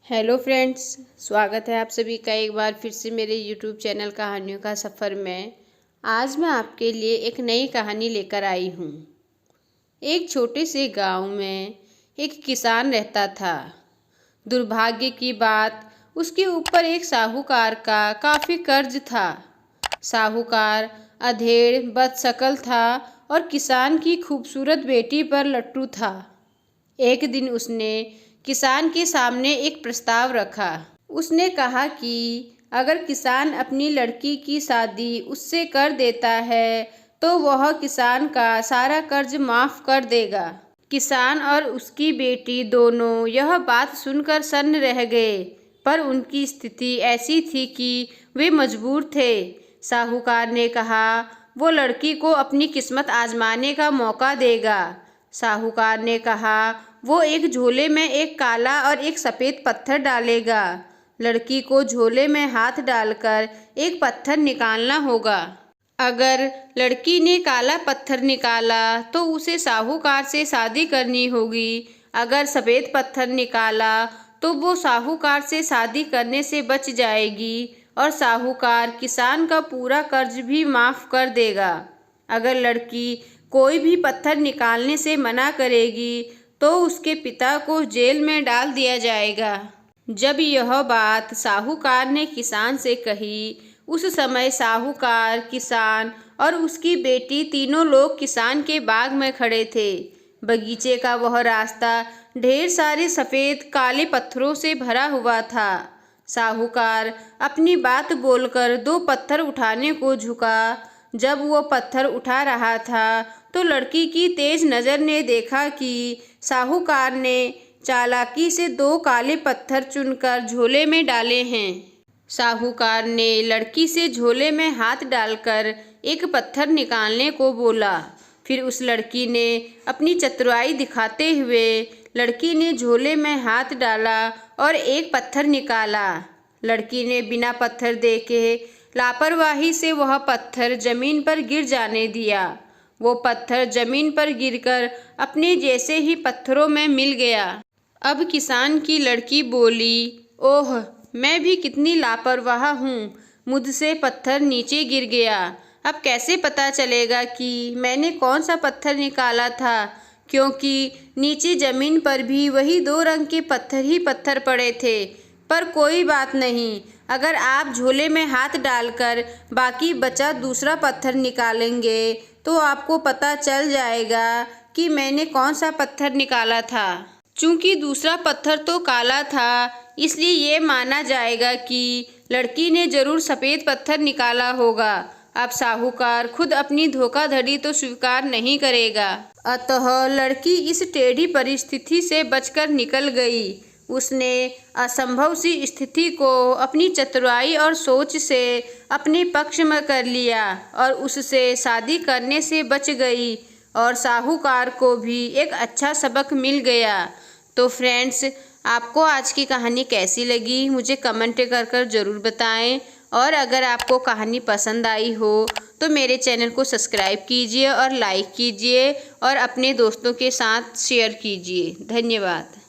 Hello friends, स्वागत है आप सभी का एक बार फिर से मेरे यूट्यूब चैनल कहानियों का सफ़र में। आज मैं आपके लिए एक नई कहानी लेकर आई हूँ। एक छोटे से गांव में एक किसान रहता था। दुर्भाग्य की बात, उसके ऊपर एक साहूकार का काफ़ी कर्ज था। साहूकार अधेड़ बदशक्ल था और किसान की खूबसूरत बेटी पर लट्टू था। एक दिन उसने किसान के सामने एक प्रस्ताव रखा। उसने कहा कि अगर किसान अपनी लड़की की शादी उससे कर देता है तो वह किसान का सारा कर्ज माफ़ कर देगा। किसान और उसकी बेटी दोनों यह बात सुनकर सन्न रह गए, पर उनकी स्थिति ऐसी थी कि वे मजबूर थे। साहूकार ने कहा वो लड़की को अपनी किस्मत आजमाने का मौका देगा। साहूकार ने कहा वो एक झोले में एक काला और एक सफ़ेद पत्थर डालेगा। लड़की को झोले में हाथ डालकर एक पत्थर निकालना होगा। अगर लड़की ने काला पत्थर निकाला तो उसे साहूकार से शादी करनी होगी। अगर सफ़ेद पत्थर निकाला तो वो साहूकार से शादी करने से बच जाएगी और साहूकार किसान का पूरा कर्ज भी माफ़ कर देगा। अगर लड़की कोई भी पत्थर निकालने से मना करेगी तो उसके पिता को जेल में डाल दिया जाएगा। जब यह बात साहूकार ने किसान से कही, उस समय साहूकार, किसान और उसकी बेटी तीनों लोग किसान के बाग में खड़े थे। बगीचे का वह रास्ता ढेर सारे सफ़ेद काले पत्थरों से भरा हुआ था। साहूकार अपनी बात बोलकर दो पत्थर उठाने को झुका। जब वो पत्थर उठा रहा था तो लड़की की तेज नज़र ने देखा कि साहूकार ने चालाकी से दो काले पत्थर चुनकर झोले में डाले हैं। साहूकार ने लड़की से झोले में हाथ डालकर एक पत्थर निकालने को बोला। फिर उस लड़की ने अपनी चतुराई दिखाते हुए लड़की ने झोले में हाथ डाला और एक पत्थर निकाला। लड़की ने बिना पत्थर देखे लापरवाही से वह पत्थर जमीन पर गिर जाने दिया। वो पत्थर जमीन पर गिरकर अपने जैसे ही पत्थरों में मिल गया। अब किसान की लड़की बोली, ओह, मैं भी कितनी लापरवाह हूँ, मुझसे पत्थर नीचे गिर गया। अब कैसे पता चलेगा कि मैंने कौन सा पत्थर निकाला था, क्योंकि नीचे ज़मीन पर भी वही दो रंग के पत्थर ही पत्थर पड़े थे। पर कोई बात नहीं, अगर आप झोले में हाथ डालकर बाकी बचा दूसरा पत्थर निकालेंगे तो आपको पता चल जाएगा कि मैंने कौन सा पत्थर निकाला था। चूँकि दूसरा पत्थर तो काला था, इसलिए ये माना जाएगा कि लड़की ने ज़रूर सफ़ेद पत्थर निकाला होगा। अब साहूकार खुद अपनी धोखाधड़ी तो स्वीकार नहीं करेगा। अतः लड़की इस टेढ़ी परिस्थिति से बचकर निकल गई। उसने असंभव सी स्थिति को अपनी चतुराई और सोच से अपने पक्ष में कर लिया और उससे शादी करने से बच गई और साहूकार को भी एक अच्छा सबक मिल गया। तो फ्रेंड्स, आपको आज की कहानी कैसी लगी मुझे कमेंट कर ज़रूर बताएं। और अगर आपको कहानी पसंद आई हो तो मेरे चैनल को सब्सक्राइब कीजिए और लाइक कीजिए और अपने दोस्तों के साथ शेयर कीजिए। धन्यवाद।